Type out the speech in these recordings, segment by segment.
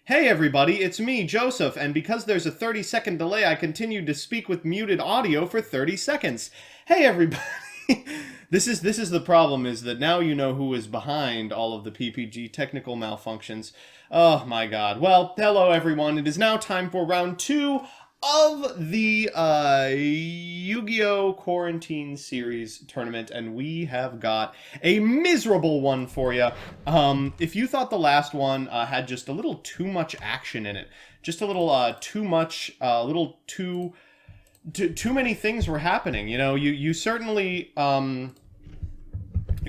Hey everybody, it's me, Joseph, and because there's a 30-second delay, I continued to speak with muted audio for 30 seconds. Hey everybody! This is the problem, is that now you know who is behind all of the PPG technical malfunctions. Oh my god. Well, hello everyone. It is now time for round 2 of the Yu-Gi-Oh! Quarantine Series tournament, and we have got a miserable one for you. If you thought the last one had just a little too much action in it, just a little too much, too many things were happening. You know, you certainly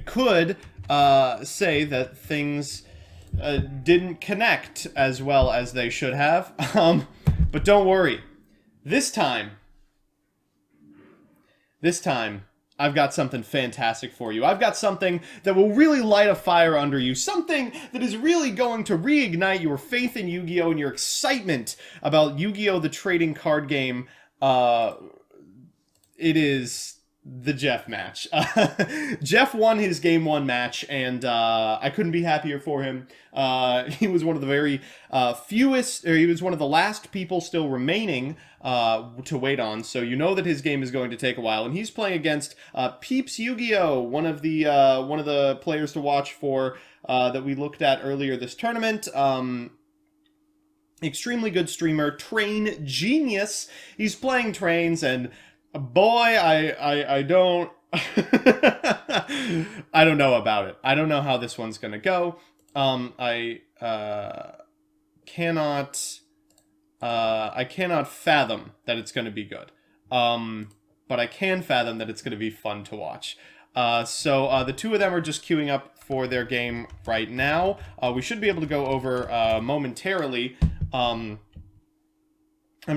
could say that things didn't connect as well as they should have. But don't worry. This time, I've got something fantastic for you. I've got something that will really light a fire under you. Something that is really going to reignite your faith in Yu-Gi-Oh! And your excitement about Yu-Gi-Oh! The trading card game. It is the Jeff match. Jeff won his Game 1 match, and I couldn't be happier for him. He was one of the very he was one of the last people still remaining to wait on, so you know that his game is going to take a while, and he's playing against Peeps Yu-Gi-Oh! One of the players to watch for that we looked at earlier this tournament. Extremely good streamer, train genius. He's playing trains, and boy, I don't I don't know about it. I don't know how this one's gonna go. I cannot fathom that it's gonna be good. But I can fathom that it's gonna be fun to watch. So the two of them are just queuing up for their game right now. We should be able to go over momentarily. I'm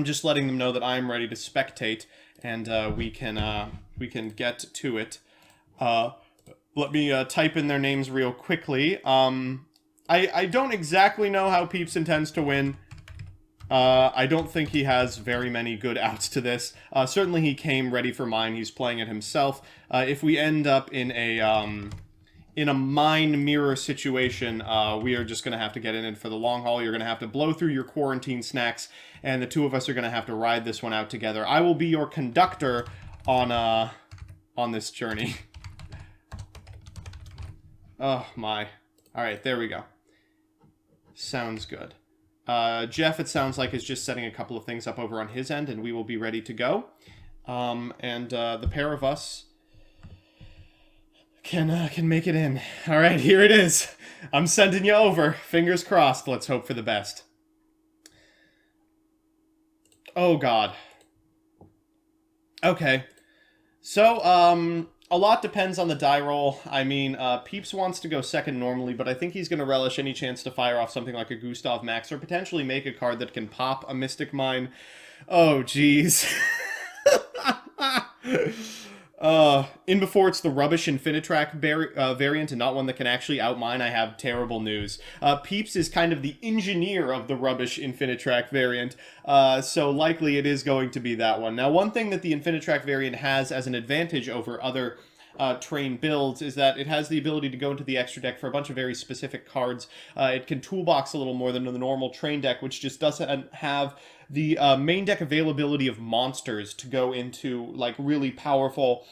just letting them know that I'm ready to spectate, and we can get to it. Let me type in their names real quickly. I don't exactly know how Peeps intends to win. I don't think he has very many good outs to this. Certainly he came ready for mine. He's playing it himself. If we end up in a mine mirror situation, we are just going to have to get in it for the long haul. You're going to have to blow through your quarantine snacks, and the two of us are going to have to ride this one out together. I will be your conductor on this journey. Oh my. Alright, there we go. Sounds good. Jeff, it sounds like, is just setting a couple of things up over on his end, and we will be ready to go. The pair of us can make it in. All right, here it is. I'm sending you over. Fingers crossed. Let's hope for the best. Oh God. Okay. So, a lot depends on the die roll. I mean, Peeps wants to go second normally, but I think he's going to relish any chance to fire off something like a Gustav Max, or potentially make a card that can pop a Mystic Mine. Oh, jeez. In before it's the rubbish Infinitrack variant, and not one that can actually outmine, I have terrible news. Peeps is kind of the engineer of the rubbish Infinitrack variant, so likely it is going to be that one. Now, one thing that the Infinitrack variant has as an advantage over other train builds is that it has the ability to go into the extra deck for a bunch of very specific cards. It can toolbox a little more than the normal train deck, which just doesn't have the main deck availability of monsters to go into, like, really powerful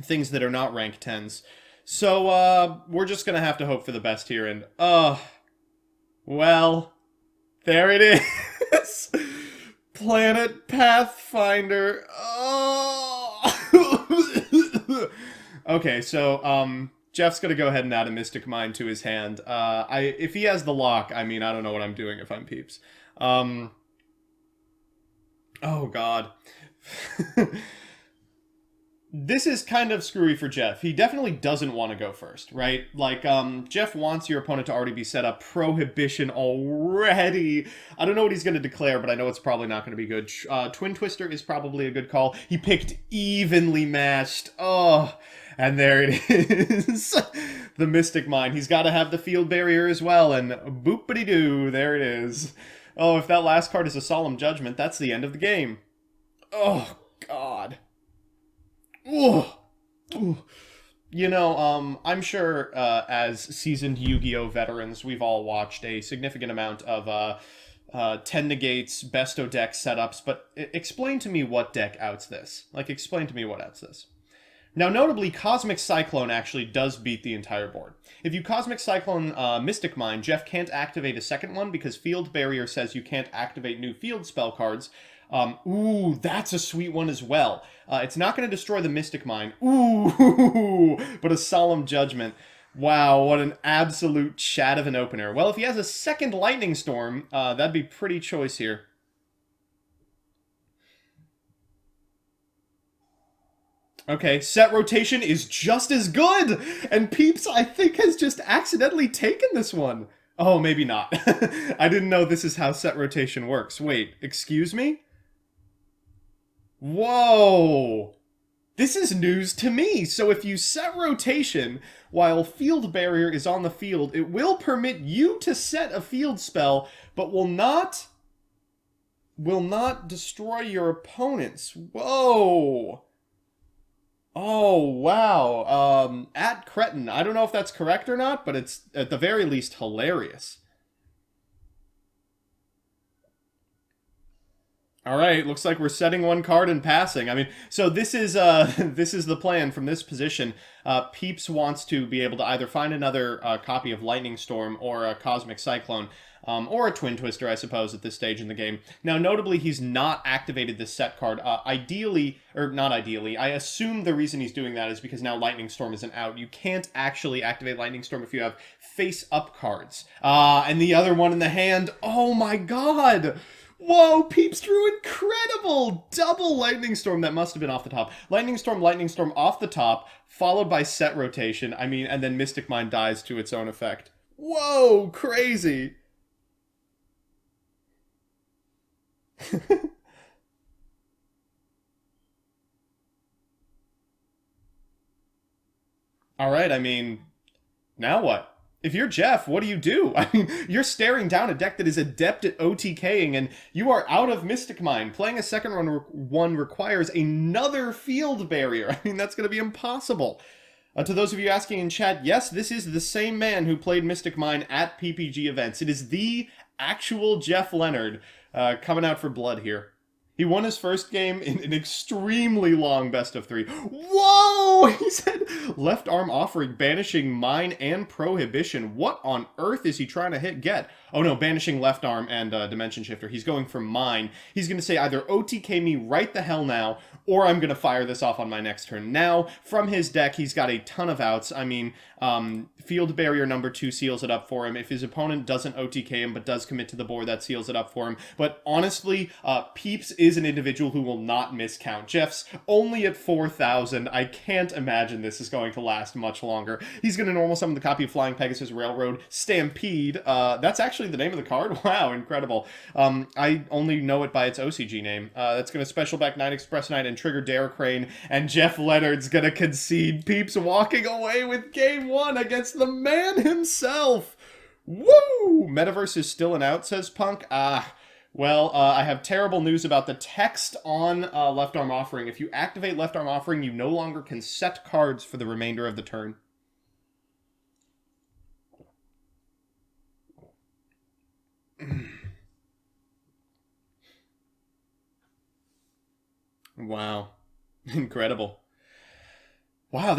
things that are not rank 10s. So we're just gonna have to hope for the best here, and well, there it is. Planet Pathfinder. Oh. Okay, so Jeff's gonna go ahead and add a Mystic Mine to his hand. If he has the lock, I mean, I don't know what I'm doing if I'm Peeps. Oh God. This is kind of screwy for Jeff. He definitely doesn't want to go first, right? Like, Jeff wants your opponent to already be set up. Prohibition already. I don't know what he's going to declare, but I know it's probably not going to be good. Twin Twister is probably a good call. He picked evenly matched. Oh, and there it is. The Mystic Mine. He's got to have the field barrier as well, and boopity-doo, there it is. Oh, if that last card is a Solemn Judgment, that's the end of the game. Oh, God. Oh. I'm sure as seasoned Yu-Gi-Oh veterans, we've all watched a significant amount of 10 negates, besto deck setups, but explain to me what deck outs this. Like, explain to me what outs this. Now, notably, Cosmic Cyclone actually does beat the entire board. If you Cosmic Cyclone Mystic Mine, Jeff can't activate a second one because Field Barrier says you can't activate new field spell cards. Ooh, that's a sweet one as well. It's not going to destroy the Mystic Mine. Ooh, but a Solemn Judgment. Wow, what an absolute chat of an opener. Well, if he has a second Lightning Storm, that'd be pretty choice here. Okay, set rotation is just as good! And Peeps, I think, has just accidentally taken this one. Oh, maybe not. I didn't know this is how set rotation works. Wait, excuse me? Whoa! This is news to me. So if you set rotation while Field Barrier is on the field, it will permit you to set a field spell, but will not destroy your opponents. Whoa! Oh, wow. At Cretin. I don't know if that's correct or not, but it's at the very least hilarious. All right, looks like we're setting one card and passing. I mean, so this is this is the plan from this position. Peeps wants to be able to either find another copy of Lightning Storm or a Cosmic Cyclone, or a Twin Twister, I suppose, at this stage in the game. Now, notably, he's not activated this set card. Ideally, or not ideally, I assume the reason he's doing that is because now Lightning Storm isn't out. You can't actually activate Lightning Storm if you have face-up cards. And the other one in the hand, oh my god! Whoa, Peeps drew incredible! Double Lightning Storm, that must have been off the top. Lightning Storm off the top, followed by set rotation. I mean, and then Mystic Mine dies to its own effect. Whoa, crazy! Alright, I mean, now what? If you're Jeff, what do you do? I mean, you're staring down a deck that is adept at OTKing, and you are out of Mystic Mine. Playing a second one requires another Field Barrier. I mean, that's going to be impossible. To those of you asking in chat, yes, this is the same man who played Mystic Mine at PPG events. It is the actual Jeff Leonard coming out for blood here. He won his first game in an extremely long best-of-3. Whoa! He said left arm offering, banishing mine and prohibition. What on earth is he trying to get? Oh no, banishing left arm and dimension shifter. He's going for mine. He's going to say either OTK me right the hell now, or I'm going to fire this off on my next turn. Now, from his deck, he's got a ton of outs. I mean, Field Barrier number 2 seals it up for him. If his opponent doesn't OTK him but does commit to the board, that seals it up for him. But honestly, Peeps is an individual who will not miscount. Jeff's only at 4,000. I can't imagine this is going to last much longer. He's going to normal summon the copy of Flying Pegasus Railroad Stampede. That's actually the name of the card? Wow, incredible. I only know it by its OCG name. That's going to special back 9 Express Knight and trigger Dare Crane, and Jeff Leonard's going to concede. Peeps walking away with game 1 against the man himself. Woo! Metaverse is still an out, says Punk. Well, I have terrible news about the text on Left Arm Offering. If you activate Left Arm Offering, you no longer can set cards for the remainder of the turn. Wow. Incredible. Wow,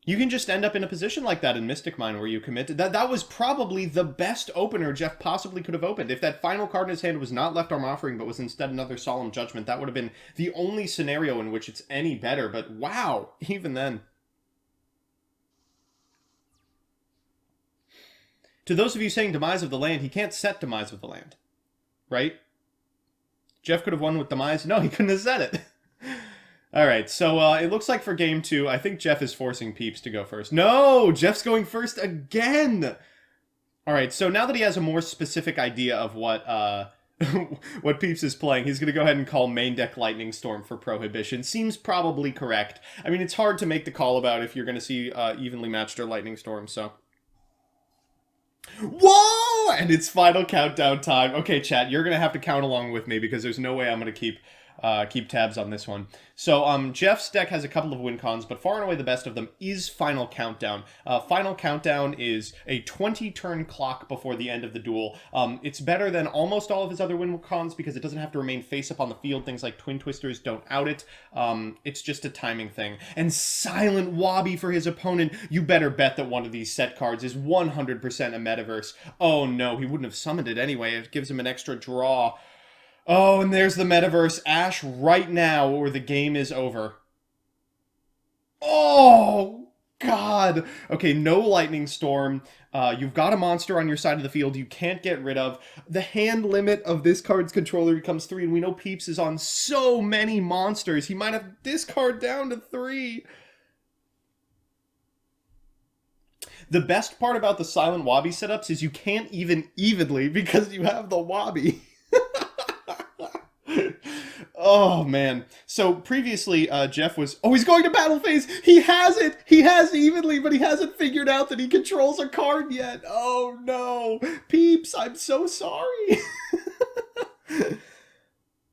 you can just end up in a position like that in Mystic Mine where you commit. That was probably the best opener Jeff possibly could have opened. If that final card in his hand was not Left Arm Offering, but was instead another Solemn Judgment, that would have been the only scenario in which it's any better. But wow, even then. To those of you saying Demise of the Land, he can't set Demise of the Land. Right? Jeff could have won with Demise. No, he couldn't have set it. Alright, so it looks like for game 2, I think Jeff is forcing Peeps to go first. No! Jeff's going first again! Alright, so now that he has a more specific idea of what what Peeps is playing, he's going to go ahead and call main deck Lightning Storm for Prohibition. Seems probably correct. I mean, it's hard to make the call about if you're going to see evenly matched or Lightning Storm, so... Whoa! And it's final countdown time. Okay, chat, you're going to have to count along with me because there's no way I'm going to keep keep tabs on this one. So Jeff's deck has a couple of win cons, but far and away the best of them is Final Countdown. Final Countdown is a 20-turn clock before the end of the duel. It's better than almost all of his other win cons because it doesn't have to remain face up on the field. Things like Twin Twisters don't out it. It's just a timing thing. And Silent Wobby for his opponent. You better bet that one of these set cards is 100% a Metaverse. Oh no, he wouldn't have summoned it anyway. It gives him an extra draw. Oh, and there's the Metaverse. Ash right now or the game is over. Oh, God. Okay, no Lightning Storm. You've got a monster on your side of the field you can't get rid of. The hand limit of this card's controller becomes 3, and we know Peeps is on so many monsters. He might have this card down to 3. The best part about the Silent Wobby setups is you can't even evenly because you have the Wobby. Oh, man. So previously, Jeff was... Oh, he's going to battle phase! He has it! He has evenly, but he hasn't figured out that he controls a card yet. Oh, no. Peeps, I'm so sorry.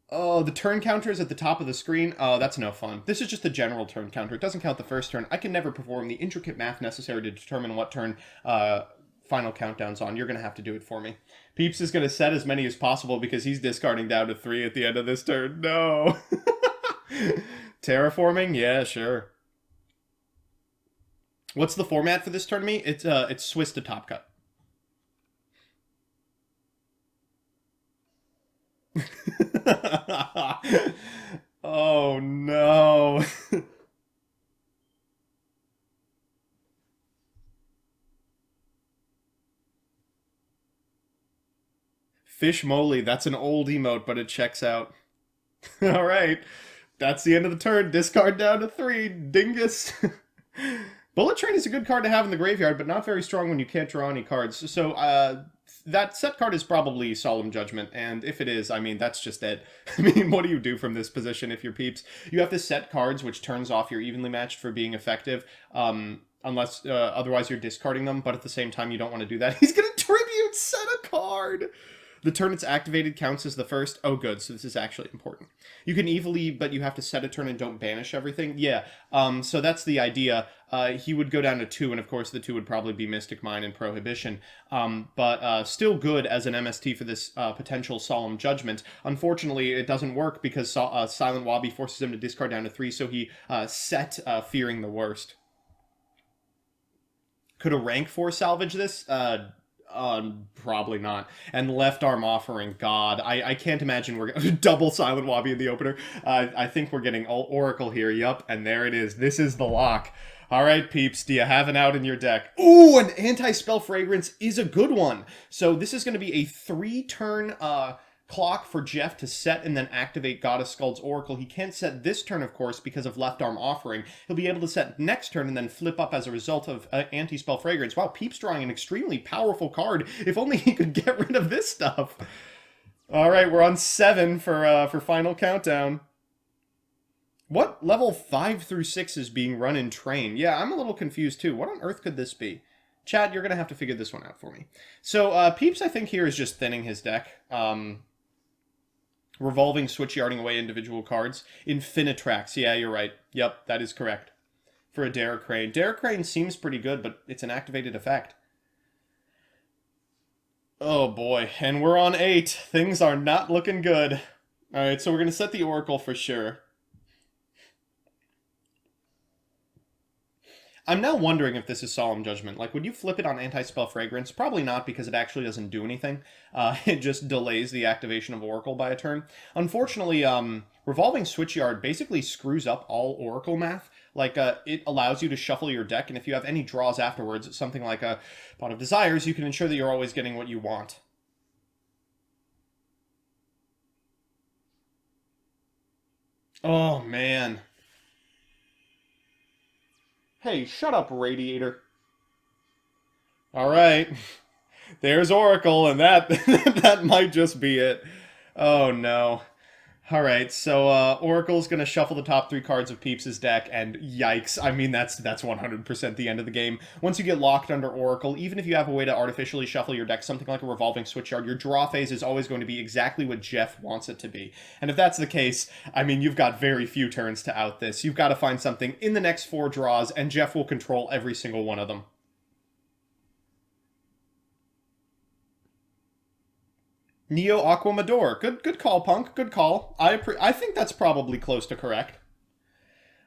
Oh, the turn counter is at the top of the screen. Oh, that's no fun. This is just the general turn counter. It doesn't count the first turn. I can never perform the intricate math necessary to determine what turn Final Countdown's on. You're going to have to do it for me. Peeps is going to set as many as possible because he's discarding down to 3 at the end of this turn. No. Terraforming? Yeah, sure. What's the format for this tournament? It's Swiss to Top Cut. Oh no. Fish moly, that's an old emote, but it checks out. Alright. That's the end of the turn. Discard down to 3. Dingus. Bullet Train is a good card to have in the graveyard, but not very strong when you can't draw any cards. So, that set card is probably Solemn Judgment, and if it is, I mean, that's just it. I mean, what do you do from this position if you're Peeps? You have to set cards, which turns off your evenly matched for being effective, unless, otherwise you're discarding them, but at the same time you don't want to do that. He's gonna tribute set a card! The turn it's activated counts as the first. Oh, good. So this is actually important. You can evilly, but you have to set a turn and don't banish everything. Yeah. So that's the idea. He would go down to 2, and of course the 2 would probably be Mystic Mine and Prohibition. But still good as an MST for this potential Solemn Judgment. Unfortunately, it doesn't work because Silent Wobby forces him to discard down to 3, so he set fearing the worst. Could a rank 4 salvage this? Probably not. And Left Arm Offering, God, I can't imagine we're going to double Silent Wobby in the opener. I think we're getting Oracle here. Yup, and there it is. This is the lock. All right, Peeps, do you have an out in your deck? Ooh, an Anti-Spell Fragrance is a good one. So this is going to be a 3-turn clock for Jeff to set and then activate Goddess Skuld's Oracle. He can't set this turn, of course, because of Left Arm Offering. He'll be able to set next turn and then flip up as a result of Anti-Spell Fragrance. Wow, Peeps drawing an extremely powerful card. If only he could get rid of this stuff. All right, we're on 7 for Final Countdown. What level 5 through 6 is being run in Train? Yeah, I'm a little confused too. What on earth could this be? Chad, you're going to have to figure this one out for me. So, Peeps, I think, here is just thinning his deck. Revolving, switchyarding away individual cards. Infinitrax, yeah, you're right. Yep, that is correct. For a Dare Crane. Dare Crane seems pretty good, but it's an activated effect. Oh boy, and we're on 8. Things are not looking good. Alright, so we're going to set the Oracle for sure. I'm now wondering if this is Solemn Judgment. Like, would you flip it on Anti-Spell Fragrance? Probably not, because it actually doesn't do anything. It just delays the activation of Oracle by a turn. Unfortunately, Revolving Switchyard basically screws up all Oracle math. Like, it allows you to shuffle your deck, and if you have any draws afterwards, something like a Pot of Desires, you can ensure that you're always getting what you want. Oh, man. Hey, shut up, Radiator. Alright. There's Oracle, and that that might just be it. Oh, no. All right, so Oracle's gonna shuffle the top three cards of Peeps' deck, and yikes! I mean, that's 100% the end of the game. Once you get locked under Oracle, even if you have a way to artificially shuffle your deck, something like a revolving switchyard, your draw phase is always going to be exactly what Jeff wants it to be. And if that's the case, I mean, you've got very few turns to out this. You've got to find something in the next four draws, and Jeff will control every single one of them. Neo Aquamador. Good call, Punk. Good call. I think that's probably close to correct.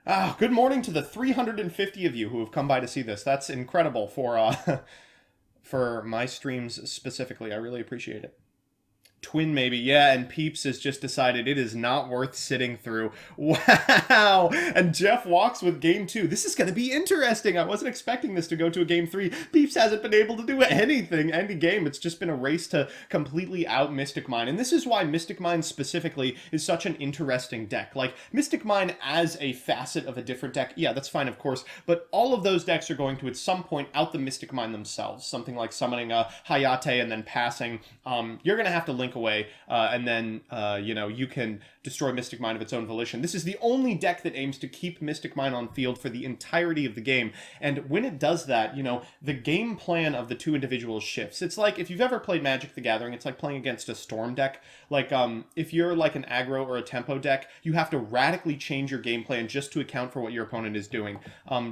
Ah, good morning to the 350 of you who have come by to see this. That's incredible for for my streams specifically. I really appreciate it. Twin maybe, yeah, and Peeps has just decided it is not worth sitting through. Wow! And Jeff walks with game two. This is going to be interesting. I wasn't expecting this to go to a game three. Peeps hasn't been able to do anything any game. It's just been a race to completely out Mystic Mine. And this is why Mystic Mine specifically is such an interesting deck. Like, Mystic Mine as a facet of a different deck, yeah, that's fine, of course, but all of those decks are going to at some point out the Mystic Mine themselves. Something like summoning a Hayate and then passing. You're going to have to link away, and then, you can destroy Mystic Mine of its own volition. This is the only deck that aims to keep Mystic Mine on field for the entirety of the game, and when it does that, the game plan of the two individuals shifts. It's like, if you've ever played Magic the Gathering, it's like playing against a Storm deck. Like, if you're like an aggro or a tempo deck, you have to radically change your game plan just to account for what your opponent is doing.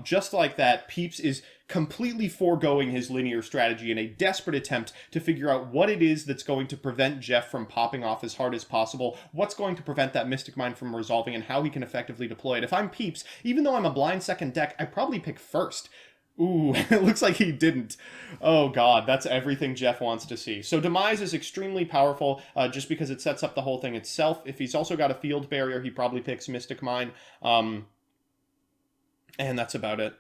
Just like that, Peeps is completely foregoing his linear strategy in a desperate attempt to figure out what it is that's going to prevent Jeff from popping off as hard as possible, what's going to prevent that Mystic Mine from resolving, and how he can effectively deploy it. If I'm Peeps, even though I'm a blind second deck, I probably pick first. Ooh, it looks like he didn't. Oh god, that's everything Jeff wants to see. So Demise is extremely powerful, just because it sets up the whole thing itself. If he's also got a field barrier, he probably picks Mystic Mine. And that's about it.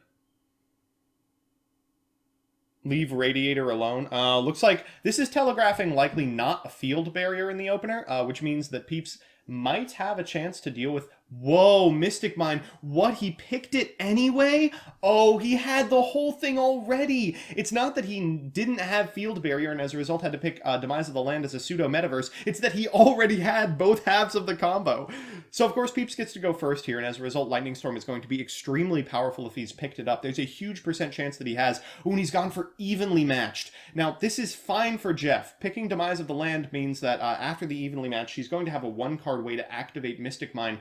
Leave Radiator alone. Looks like this is telegraphing likely not a field barrier in the opener, which means that Peeps might have a chance to deal with... Whoa, Mystic Mine. What, he picked it anyway? Oh, he had the whole thing already. It's not that he didn't have Field Barrier and as a result had to pick Demise of the Land as a pseudo-metaverse. It's that he already had both halves of the combo. So, of course, Peeps gets to go first here, and as a result, Lightning Storm is going to be extremely powerful if he's picked it up. There's a huge percent chance that he has when he's gone for evenly matched. Now, this is fine for Jeff. Picking Demise of the Land means that after the evenly matched, he's going to have a one-card way to activate Mystic Mine,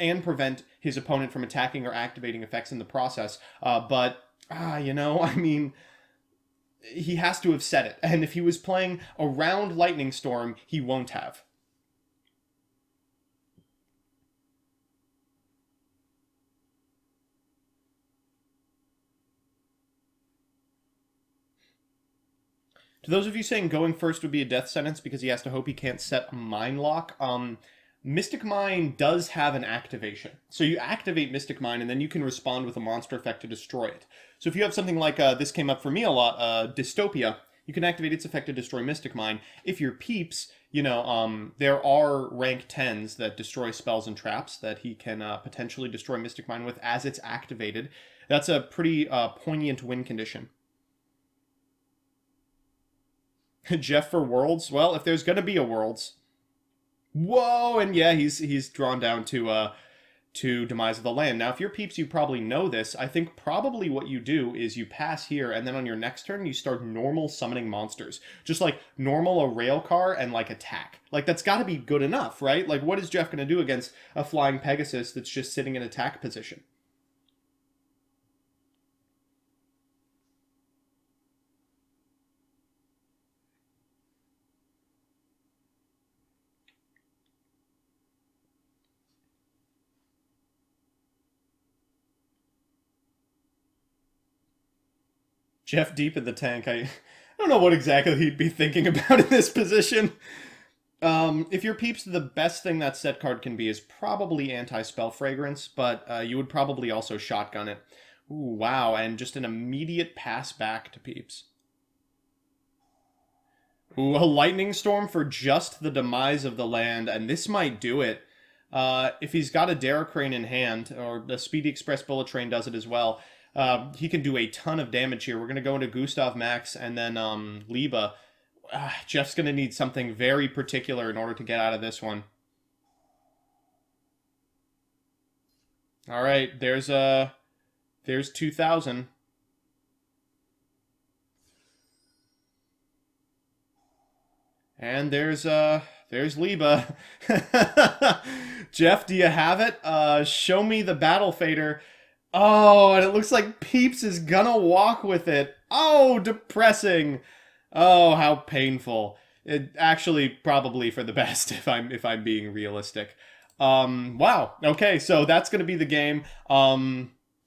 and prevent his opponent from attacking or activating effects in the process. I mean, he has to have said it. And if he was playing around Lightning Storm, he won't have. To those of you saying going first would be a death sentence because he has to hope he can't set a Mine Lock, Mystic Mine does have an activation. So you activate Mystic Mine, and then you can respond with a monster effect to destroy it. So if you have something like, this came up for me a lot, Dystopia, you can activate its effect to destroy Mystic Mine. If you're Peeps, there are rank 10s that destroy spells and traps that he can potentially destroy Mystic Mine with as it's activated. That's a pretty poignant win condition. Jeff for Worlds? Well, if there's going to be a Worlds... Whoa, and yeah, he's drawn down to Demise of the Land. Now, if you're Peeps, you probably know this. I think probably what you do is you pass here, and then on your next turn, you start normal summoning monsters. Just like normal a Railcar and like attack. Like, that's got to be good enough, right? Like, what is Jeff going to do against a Flying Pegasus that's just sitting in attack position? Jeff deep in the tank. I don't know what exactly he'd be thinking about in this position. If you're Peeps, the best thing that set card can be is probably Anti-Spell Fragrance, but you would probably also shotgun it. Ooh, wow, and just an immediate pass back to Peeps. Ooh, a Lightning Storm for just the Demise of the Land, and this might do it. If he's got a Derricrane in hand, or the Speedy Express Bullet Train does it as well, he can do a ton of damage here. We're going to go into Gustav Max and then Liba. Jeff's going to need something very particular in order to get out of this one. All right, there's 2000. And there's Liba. Jeff, do you have it? Show me the battle fader. Oh, and it looks like Peeps is gonna walk with it. Oh, depressing. Oh, how painful. It actually probably for the best if I'm being realistic. Wow. Okay, so that's gonna be the game.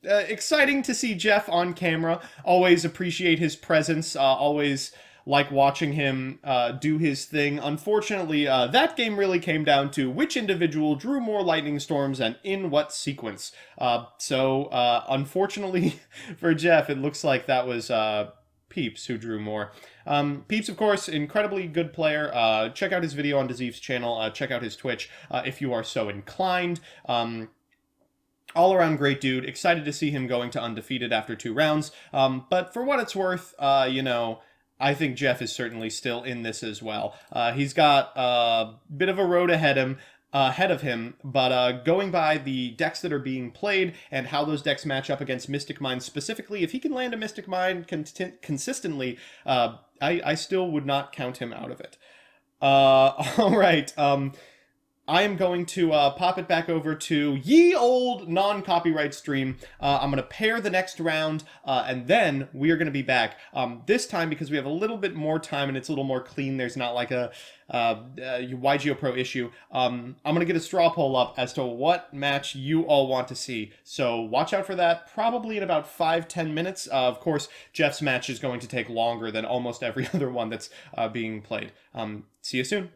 Exciting to see Jeff on camera. Always appreciate his presence. Always like watching him do his thing. Unfortunately, that game really came down to which individual drew more lightning storms and in what sequence. So unfortunately for Jeff, it looks like that was Peeps who drew more. Peeps, of course, incredibly good player. Check out his video on Daziv's channel. Check out his Twitch if you are so inclined. All around great dude. Excited to see him going to undefeated after 2 rounds. But for what it's worth, I think Jeff is certainly still in this as well. He's got a bit of a road ahead of him, but going by the decks that are being played and how those decks match up against Mystic Mine specifically, if he can land a Mystic Mine consistently, I still would not count him out of it. All right. I am going to pop it back over to ye old non-copyright stream. I'm going to pair the next round, and then we are going to be back. This time, because we have a little bit more time and it's a little more clean, there's not like a YGO Pro issue. I'm going to get a straw poll up as to what match you all want to see. So watch out for that, probably in about 5-10 minutes. Of course, Jeff's match is going to take longer than almost every other one that's being played. See you soon.